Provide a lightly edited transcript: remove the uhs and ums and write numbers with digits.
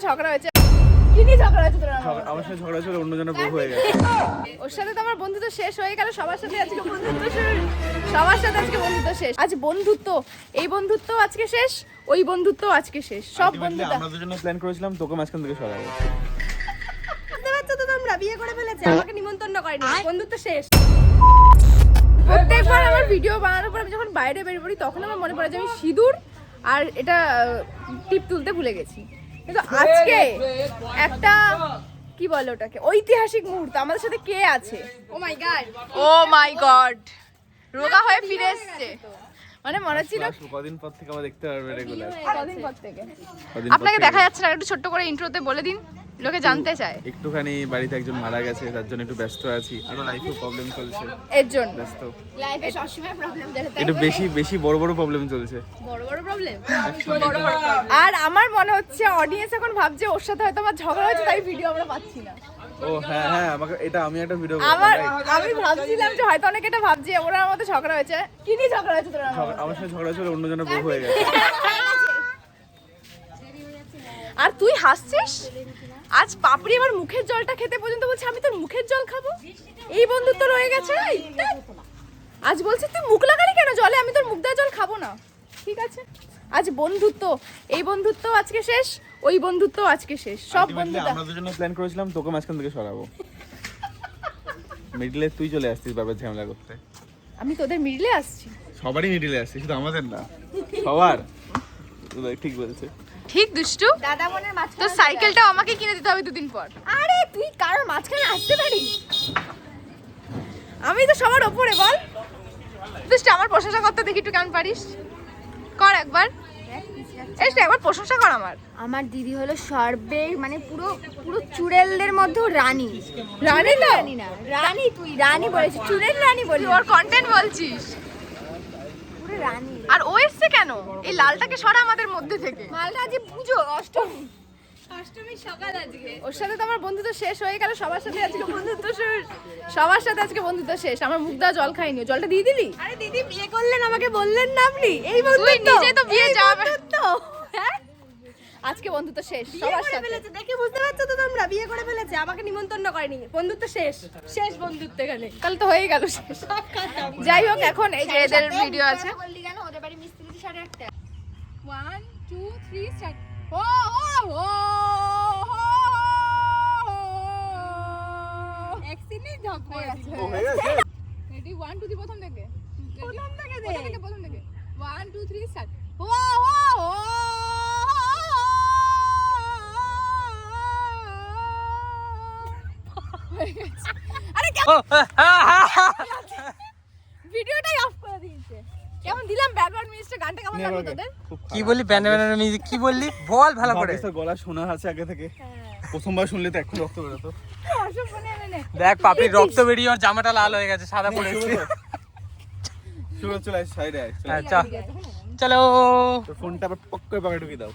ঝগড়া হয়েছে। কি নিয়ে ঝগড়া হয়েছে তোর? আমার সাথে ঝগড়া ছিল, অন্যজনের বউ হয়ে গেছে। ওর সাথে তো আমার বন্ধুত্ব শেষ হয়ে গেল, সবার সাথে আজকে বন্ধুত্ব শেষ। সবার সাথে আজকে বন্ধুত্ব শেষ। আজ বন্ধুত্ব, এই বন্ধুত্ব আজকে শেষ, ওই বন্ধুত্ব আজকে শেষ, সব বন্ধুত্ব। আমরা দুজনে প্ল্যান করেছিলাম তোকে মাঝখান থেকে সরাবো। বুঝতে পারছো তো তোমরা, বিয়ে করে ফেলেছে, আমাকে নিমন্ত্রণ করেনি, বন্ধুত্ব শেষ। প্রত্যেকবার আমার ভিডিও বানানোর পর আমি যখন বাইরে বেরিয়ে পড়ি তখন আমার মনে পড়ে যে আমি সিঁদুর আর এটা টিপ তুলতে ভুলে গেছি। কিন্তু আজকে একটা কি বলে ওটাকে, ঐতিহাসিক মুহূর্ত। আমাদের সাথে কে আছে? ও মাই গড, ও মাই গড, রোগা হয়ে ফিরে এসেছে। মানে মনে হচ্ছিল কদিন পর থেকে আবার দেখতে পারবে রেগুলার। কদিন পর থেকে আপনাকে দেখা যাচ্ছে না, একটু ছোট্ট করে ইন্ট্রোতে বলে দিন, লোকে জানতে চায়। একটুখানি বাড়িতে একজন মারা গেছে, তার জন্য একটু ব্যস্ত আছি। আরো লাইফে প্রবলেম চলছে, এর জন্য ব্যস্ত। লাইফে সবসময় প্রবলেম দেখা যায়, একটু বেশি বড় প্রবলেম চলছে। বড় প্রবলেম। আর আমার মনে হচ্ছে অডিয়েন্স এখন ভাবছে ওর সাথে হয়তো আমার ঝগড়া হয়েছে, তাই ভিডিও আমরা পাচ্ছি না। ও হ্যাঁ, আমাকে এটা আমি একটা ভিডিও আমি ভাবছিলাম যে হয়তো অনেকে এটা ভাবছে ওরা আমাদের ঝগড়া হয়েছে। কি নিয়ে ঝগড়া হয়েছে তোর? আমার সাথে ঝগড়া ছিল, অন্যজনের বউ হয়ে গেছে। আর তুই হাসছিস? আজ পাপড়ি আমার মুখের জলটা খেতে পর্যন্ত বলছে আমি তোর মুখের জল খাবো। এই বন্ধুত্ব রয়ে গেছে। আজ বলছে তুই মুখ লাগালি কেন জলে, আমি তোর মুখ দেওয়া জল খাবো না। ঠিক আছে, আজ বন্ধুত্ব, এই বন্ধুত্ব আজকে শেষ, ওই বন্ধুত্ব আজকে শেষ, সব বন্ধুত্ব। আমরা দুজনে প্ল্যান করেছিলাম তোকে মাঝখান থেকে সরাবো। মিডলে তুই চলে আসছিস বারবার ঝামেলা করতে। আমি তোদের মিডলে আসছি? সবারই মিডলে আসছে, শুধু আমাদের না, সবার। ঠিক বলছে, ঠিক দুষ্টু। দাদা মনের মাঝখানে তো সাইকেলটাও আমাকে কিনে দিতে হবে দুদিন পর। আরে তুই কারোর মাঝখানে আসতে পারিস? আমি তো সবার ওপরে, বল দুষ্টু। আমার প্রশংসা করতে দেখি একটু কেমন পারিস, কর একবার। এসে একবার প্রশংসা কর আমার। আমার দিদি হলো সর্বে মানে পুরো পুরো চুড়েলদের মধ্যে রানী। রানী না, রানী না, রানী তুই রানী বলেছিস, চুড়েল রানী বলি। তুই ওর কন্টেন্ট বলছিস, পুরো রানী। আর ও এসছে কেন? এই লালটাকে সরা আমাদের মধ্যে থেকে। মালটা আজ পুজো, অষ্টমী, অষ্টমীর সকাল আজকে। ওর সাথে তো আমার বন্ধুত্ব শেষ হয়ে গেল, সবার সাথে আজকে বন্ধুত্ব শেষ। সবার সাথে আজকে বন্ধুত্ব শেষ। আমার মুখ দেওয়া জল খাইনি, জলটা দিয়ে দিলি? আরে দিদি বিয়ে করলেন, আমাকে বললেন না আপনি? এই তুই বন্ধুত্ব, নিজে তো বিয়ে যাবে। হ্যাঁ আজকে বন্ধুত্ব শেষ বিয়ে সবার করে সাথে। ফেলেছে, দেখে বুঝতে পারছো তো তোমরা, বিয়ে করে ফেলেছে, আমাকে নিমন্ত্রণ করেনি, বন্ধুত্ব শেষ, শেষ বন্ধুত্ব এখানে। তাহলে তো হয়ে গেল শেষ। যাই হোক, এখন এই যে এদের ভিডিও আছে। বললি কেন? ওদের বাড়ি মিস্ত্রি 8:30। 1 2 3 স্টার্ট। ও ও এক সিনে ঝক করে আছে। ও হয়ে গেছে। রেডি 1 2 3 প্রথম থেকে। প্রথম থেকে দে। প্রথম থেকে 1 2 3 স্টার্ট। ও আরে ভিডিওটাই অফ করে দিয়েছে। কেমন দিলাম ব্যাকগ্রাউন্ড মিউজিকটা? গানটা কেমন লাগলো তোদের? কি বললি ব্যান্ড মিউজিক কি বললি বল ভালো করে। বাগেসের গলা শোনা আছে আগে থেকে, প্রথমবার শুনলে তো এখন রক্ত বেরোতো। অসম মনে এনে দেখ পাপড়ির রক্ত বেরিয়ে ওর জামাটা লাল হয়ে গেছে, সাদা পড়ে গেছে। শুরু চলে আসে সাইডে। চলো তোর ফোনটা আবার পক করে পকেটে ঢুকিয়ে দাও।